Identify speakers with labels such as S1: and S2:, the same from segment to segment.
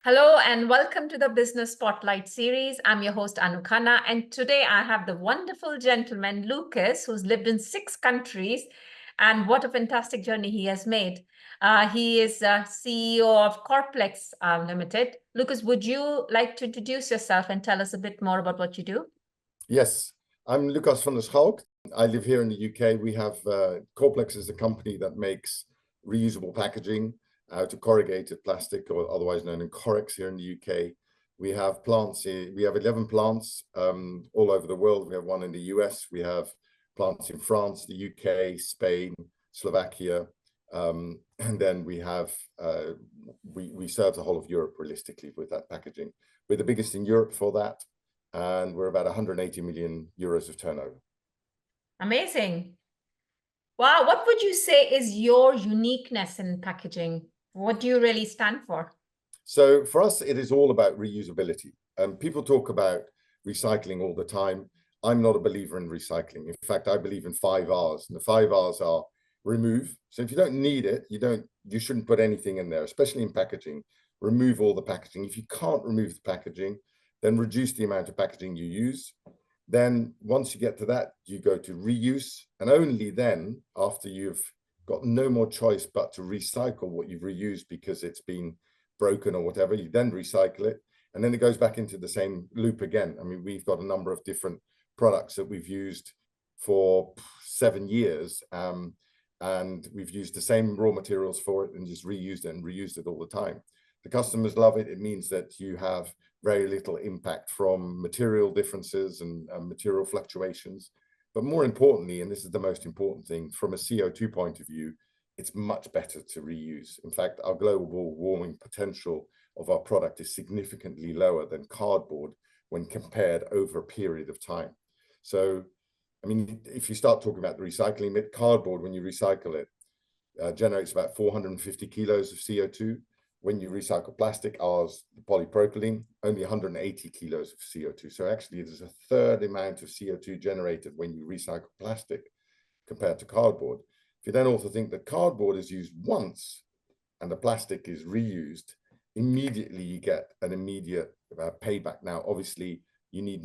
S1: Hello and welcome to the Business Spotlight series. I'm your host, Anu Khanna, and today I have the wonderful gentleman, Lucas, who's lived in 6 countries, and what a fantastic journey he has made. He is CEO of Corplex Limited. Lucas, would you like to introduce yourself and tell us a bit more about what you do?
S2: Yes, I'm Lucas van der Schalk. I live here in the UK. We have Corplex is a company that makes reusable packaging out of corrugated plastic, or otherwise known as Corex here in the UK. We have plants here. We have 11 plants all over the world. We have one in the US. We have plants in France, the UK, Spain, Slovakia, and then we have we serve the whole of Europe realistically with that packaging. We're the biggest in Europe for that, and we're about 180 million euros of turnover.
S1: Amazing. Wow, what would you say is your uniqueness in packaging? What do you really stand for?
S2: So for us, it is all about reusability. People talk about recycling all the time. I'm not a believer in recycling. In fact, I believe in 5 R's, and the 5 R's are remove. So if you don't need it, you shouldn't put anything in there, especially in packaging. Remove all the packaging. If you can't remove the packaging, then reduce the amount of packaging you use. Then once you get to that, you go to reuse, and only then, after you've got no more choice but to recycle what you've reused because it's been broken or whatever, you then recycle it, and then it goes back into the same loop again. I mean, we've got a number of different products that we've used for 7 years, and we've used the same raw materials for it and just reused it and reused it all the time. The customers love it. It means that you have very little impact from material differences and material fluctuations. But more importantly, and this is the most important thing, from a CO2 point of view, it's much better to reuse. In fact, our global warming potential of our product is significantly lower than cardboard when compared over a period of time. So, I mean, if you start talking about the recycling bit, cardboard, when you recycle it, generates about 450 kilos of CO2. When you recycle plastic, ours, the polypropylene, only 180 kilos of CO2. So actually, there's a third amount of CO2 generated when you recycle plastic compared to cardboard. If you then also think that cardboard is used once and the plastic is reused, immediately you get an immediate payback. Now, obviously, you need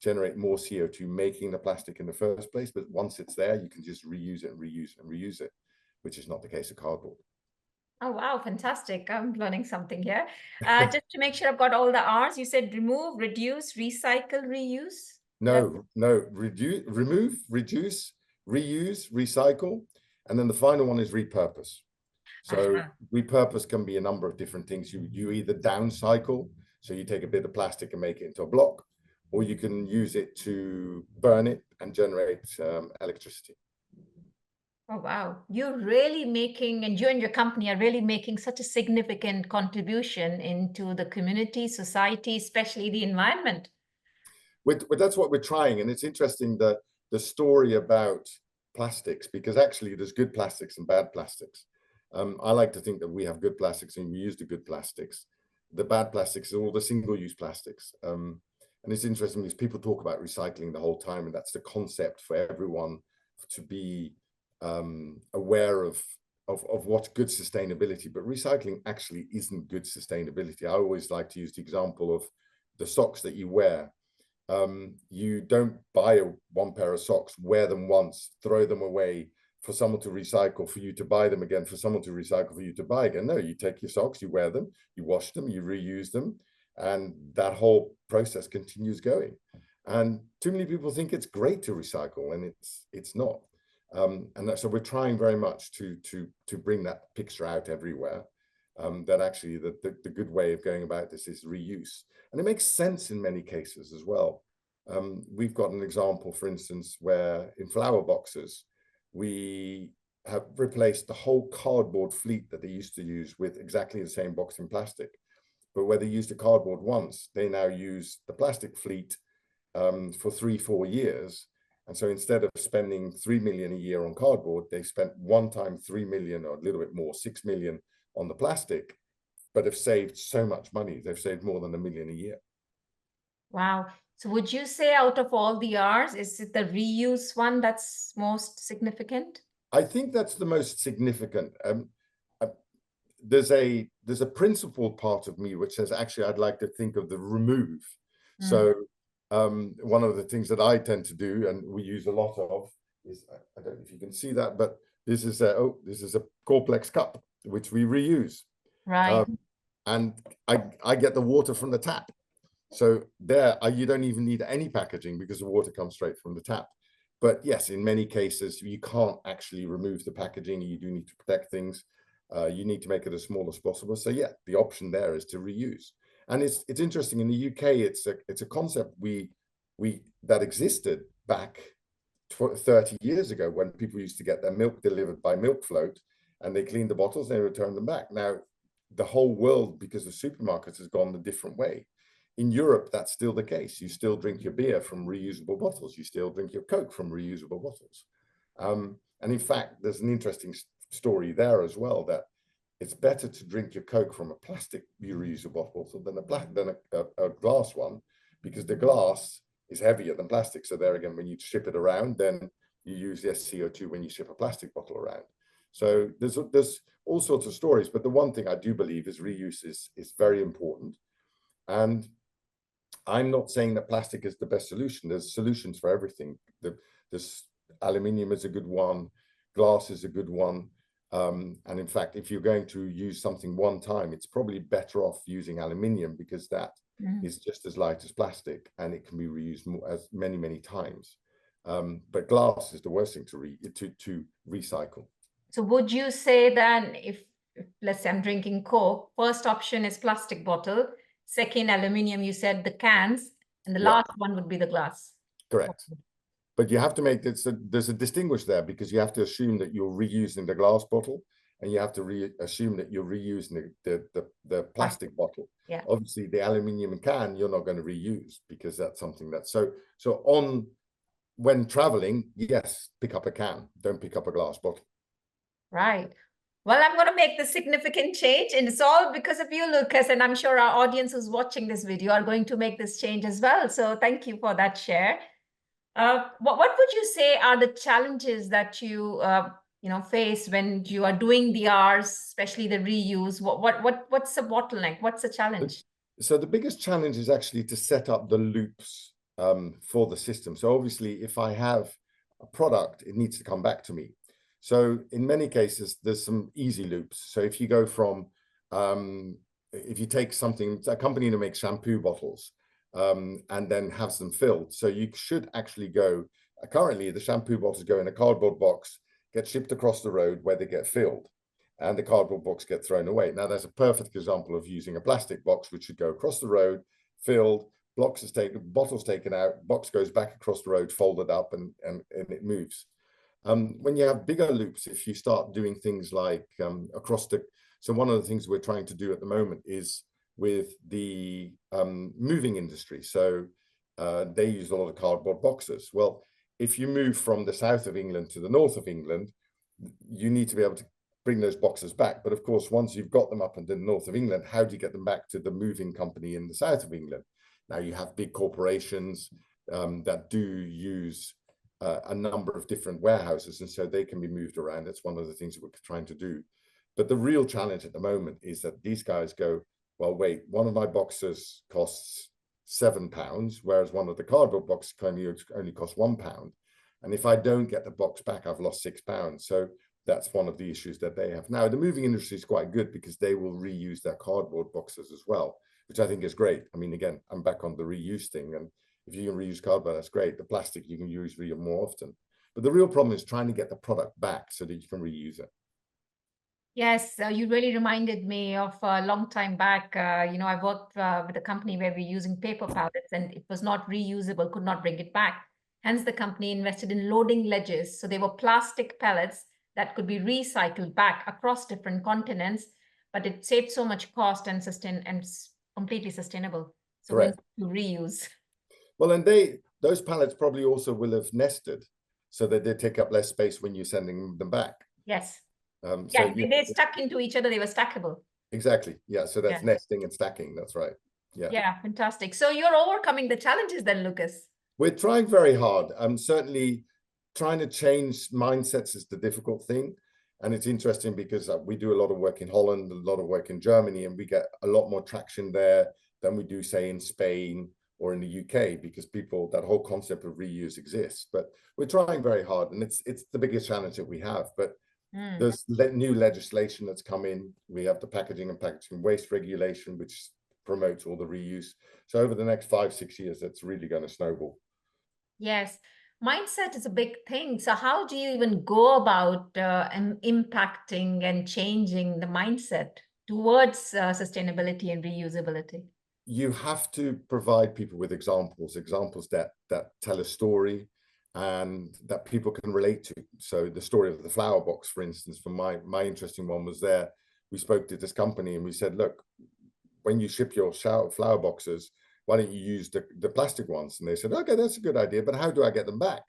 S2: generate more CO2 making the plastic in the first place, but once it's there, you can just reuse it and reuse it and reuse it, which is not the case of cardboard.
S1: Oh, wow, fantastic. I'm learning something here. Just to make sure I've got all the R's, you said remove, reduce, recycle, reuse?
S2: No, remove, reduce, reuse, recycle. And then the final one is repurpose. So repurpose can be a number of different things. You either downcycle, so you take a bit of plastic and make it into a block, or you can use it to burn it and generate electricity.
S1: Oh, wow. You're really making, and you and your company are really making such a significant contribution into the community, society, especially the environment.
S2: That's what we're trying. And it's interesting the story about plastics, because actually there's good plastics and bad plastics. I like to think that we have good plastics and we use the good plastics. The bad plastics are all the single-use plastics. And it's interesting because people talk about recycling the whole time, and that's the concept for everyone to be aware of what's good sustainability. But recycling actually isn't good sustainability. I always like to use the example of the socks that you wear. You don't buy one pair of socks, wear them once, throw them away for someone to recycle, for you to buy them again, for someone to recycle, for you to buy again. No, you take your socks, you wear them, you wash them, you reuse them, and that whole process continues going. And too many people think it's great to recycle, and it's not. And so we're trying very much to bring that picture out everywhere, that actually the good way of going about this is reuse. And it makes sense in many cases as well. We've got an example, for instance, where in flower boxes, we have replaced the whole cardboard fleet that they used to use with exactly the same box in plastic. But where they used the cardboard once, they now use the plastic fleet for 3-4 years. And so instead of spending 3 million a year on cardboard, they've spent one time 3 million, or a little bit more, 6 million on the plastic, but have saved so much money. They've saved more than $1 million a year.
S1: Wow. So would you say out of all the R's, is it the reuse one that's most significant?
S2: I think that's the most significant. there's a principled part of me which says, actually, I'd like to think of the remove. So one of the things that I tend to do, and we use a lot of, is, I don't know if you can see that, but this is a Corplex cup which we reuse.
S1: Right.
S2: And I get the water from the tap. So there, you don't even need any packaging because the water comes straight from the tap. But yes, in many cases, you can't actually remove the packaging. You do need to protect things. You need to make it as small as possible. So yeah, the option there is to reuse. And it's interesting, in the UK, it's a concept that existed back 30 years ago, when people used to get their milk delivered by milk float, and they cleaned the bottles, they returned them back. Now, the whole world, because of supermarkets, has gone a different way. In Europe, that's still the case. You still drink your beer from reusable bottles. You still drink your Coke from reusable bottles. And in fact, there's an interesting story there as well, that it's better to drink your Coke from a plastic reusable bottle than a glass one, because the glass is heavier than plastic. So there again, when you ship it around, then you use less CO2 when you ship a plastic bottle around. So there's all sorts of stories. But the one thing I do believe is reuse is very important. And I'm not saying that plastic is the best solution. There's solutions for everything. This aluminium is a good one. Glass is a good one. And in fact, if you're going to use something one time, it's probably better off using aluminium, because that is just as light as plastic, and it can be reused as many times. But glass is the worst thing to recycle.
S1: So would you say that if let's say I'm drinking Coke, first option is plastic bottle, second aluminium, you said the cans, and the last one would be the glass?
S2: Correct. But you have to make this, there's a distinguish there, because you have to assume that you're reusing the glass bottle, and you have to assume that you're reusing the plastic bottle.
S1: Yeah.
S2: Obviously, the aluminium can, you're not going to reuse, because that's something that's so when traveling, yes, pick up a can, don't pick up a glass bottle.
S1: Right. Well, I'm going to make the significant change, and it's all because of you, Lucas, and I'm sure our audience who's watching this video are going to make this change as well. So thank you for that share. What would you say are the challenges that you face when you are doing the Rs, especially the reuse? What's the bottleneck? What's the challenge?
S2: So the biggest challenge is actually to set up the loops for the system. So obviously, if I have a product, it needs to come back to me. So in many cases, there's some easy loops. So if you go from, if you take a company that makes shampoo bottles, and then has them filled. So you should actually go, currently the shampoo bottles go in a cardboard box, get shipped across the road where they get filled, and the cardboard box get thrown away. Now there's a perfect example of using a plastic box, which should go across the road, filled, bottles taken out, box goes back across the road, folded up, and it moves. When you have bigger loops, if you start doing things like so one of the things we're trying to do at the moment is with the moving industry. So they use a lot of cardboard boxes. Well, if you move from the south of England to the north of England, you need to be able to bring those boxes back. But of course, once you've got them up in the north of England, how do you get them back to the moving company in the south of England? Now you have big corporations that do use a number of different warehouses, and so they can be moved around. That's one of the things that we're trying to do. But the real challenge at the moment is that these guys go, well, wait, one of my boxes costs £7, whereas one of the cardboard boxes only costs £1. And if I don't get the box back, I've lost £6. So that's one of the issues that they have. Now, the moving industry is quite good, because they will reuse their cardboard boxes as well, which I think is great. I mean, again, I'm back on the reuse thing. And if you can reuse cardboard, that's great. The plastic you can use more often. But the real problem is trying to get the product back so that you can reuse it.
S1: Yes, you really reminded me of a long time back. I worked with a company where we're using paper pallets, and it was not reusable, could not bring it back. Hence, the company invested in loading ledges. So they were plastic pallets that could be recycled back across different continents, but it saved so much cost and completely sustainable. So we need to reuse.
S2: Well, and those pallets probably also will have nested, so that they take up less space when you're sending them back.
S1: Yes.
S2: So
S1: they stuck into each other. They were stackable.
S2: Exactly. Yeah. So that's nesting and stacking. That's right. Yeah.
S1: Yeah. Fantastic. So you're overcoming the challenges then, Lucas.
S2: We're trying very hard. Certainly trying to change mindsets is the difficult thing. And it's interesting because we do a lot of work in Holland, a lot of work in Germany, and we get a lot more traction there than we do, say, in Spain or in the UK, because people, that whole concept of reuse exists. But we're trying very hard, and it's the biggest challenge that we have. But there's new legislation that's come in. We have the packaging and packaging waste regulation, which promotes all the reuse. So over the next 5-6 years, that's really going to snowball.
S1: Yes. Mindset is a big thing. So how do you even go about impacting and changing the mindset towards sustainability and reusability?
S2: You have to provide people with examples that tell a story and that people can relate to. So the story of the flower box, for instance, for my interesting one was there. We spoke to this company and we said, look, when you ship your flower boxes, why don't you use the plastic ones? And they said, okay, that's a good idea, but how do I get them back?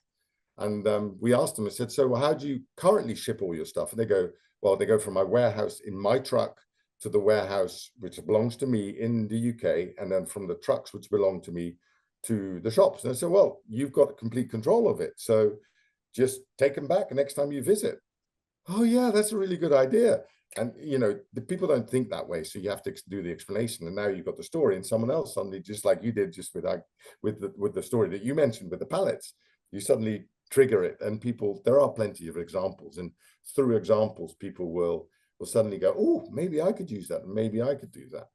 S2: And we asked them, I said, so how do you currently ship all your stuff? And they go, well, they go from my warehouse in my truck to the warehouse, which belongs to me in the UK, and then from the trucks, which belong to me, to the shops. And I said, well, you've got complete control of it. So just take them back next time you visit. Oh yeah, that's a really good idea. And the people don't think that way, so you have to do the explanation. And now you've got the story, and someone else suddenly, just like you did, just with the story that you mentioned with the pallets, you suddenly trigger it, and people, there are plenty of examples, and through examples, people will suddenly go, oh, maybe I could use that, and maybe I could do that.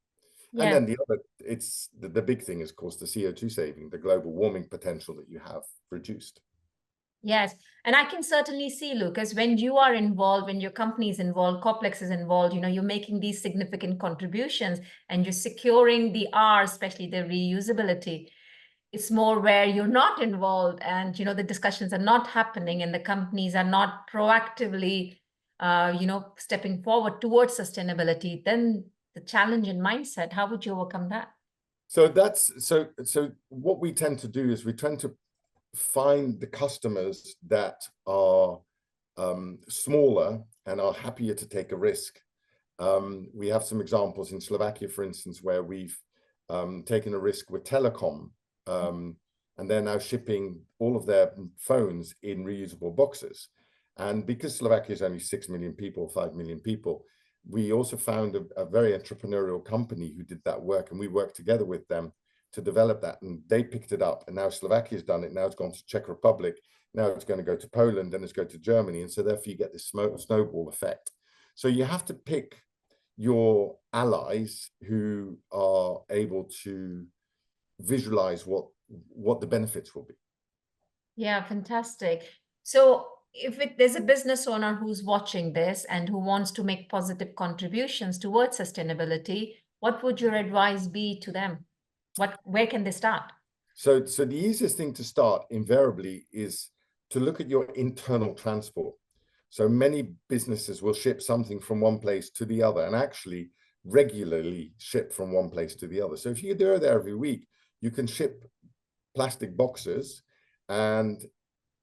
S2: Yeah. And then the other, it's the big thing is, of course, the CO2 saving, the global warming potential that you have reduced.
S1: Yes. And I can certainly see, Lucas, when you are involved, when your company is involved, Coplex is involved, you're making these significant contributions and you're securing the R, especially the reusability. It's more where you're not involved and, the discussions are not happening and the companies are not proactively, stepping forward towards sustainability. Then the challenge in mindset, how would you overcome that?
S2: So so what we tend to do is we tend to find the customers that are smaller and are happier to take a risk. We have some examples in Slovakia, for instance, where we've taken a risk with telecom, and they're now shipping all of their phones in reusable boxes. And because Slovakia is only 6 million people, 5 million people, we also found a very entrepreneurial company who did that work, and we worked together with them to develop that, and they picked it up, and now Slovakia's done it. Now it's gone to Czech Republic, now it's going to go to Poland, then it's going to Germany, and so therefore you get this snowball effect. So you have to pick your allies who are able to visualize what the benefits will be.
S1: Yeah, fantastic. So if there's a business owner who's watching this and who wants to make positive contributions towards sustainability, what would your advice be to them? Where can they start?
S2: So the easiest thing to start invariably is to look at your internal transport. So many businesses will ship something from one place to the other and actually regularly ship from one place to the other. So if you go there every week, you can ship plastic boxes and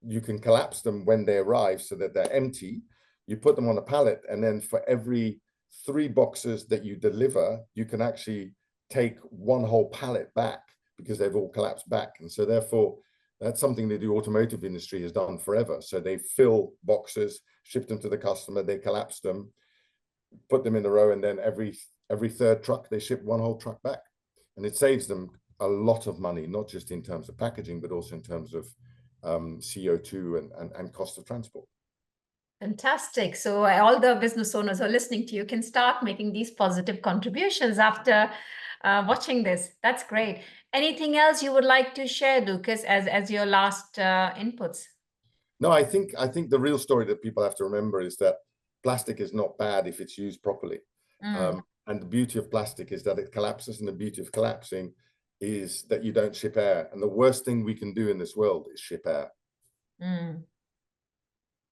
S2: you can collapse them when they arrive so that they're empty. You put them on a pallet, and then for every 3 boxes that you deliver, you can actually take one whole pallet back because they've all collapsed back. And so therefore that's something that the automotive industry has done forever. So they fill boxes, ship them to the customer, they collapse them, put them in a row, and then every 3rd truck they ship one whole truck back. And it saves them a lot of money, not just in terms of packaging, but also in terms of CO2 and cost of transport.
S1: Fantastic. So all the business owners who are listening to you can start making these positive contributions after watching this. That's great. Anything else you would like to share, Lucas, as your last inputs?
S2: No, I think the real story that people have to remember is that plastic is not bad if it's used properly. And the beauty of plastic is that it collapses, and the beauty of collapsing is that you don't ship air. And the worst thing we can do in this world is ship air.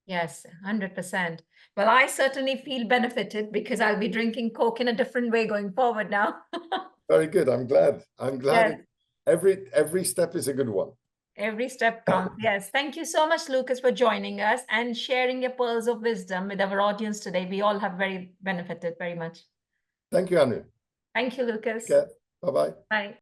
S1: Yes, 100%. Well, I certainly feel benefited because I'll be drinking Coke in a different way going forward now.
S2: Very good. I'm glad. Yes. Every step is a good one.
S1: Every step counts. Yes. Thank you so much, Lucas, for joining us and sharing your pearls of wisdom with our audience today. We all have benefited very much.
S2: Thank you, Anu.
S1: Thank you, Lucas.
S2: Okay. Bye-bye.
S1: Bye.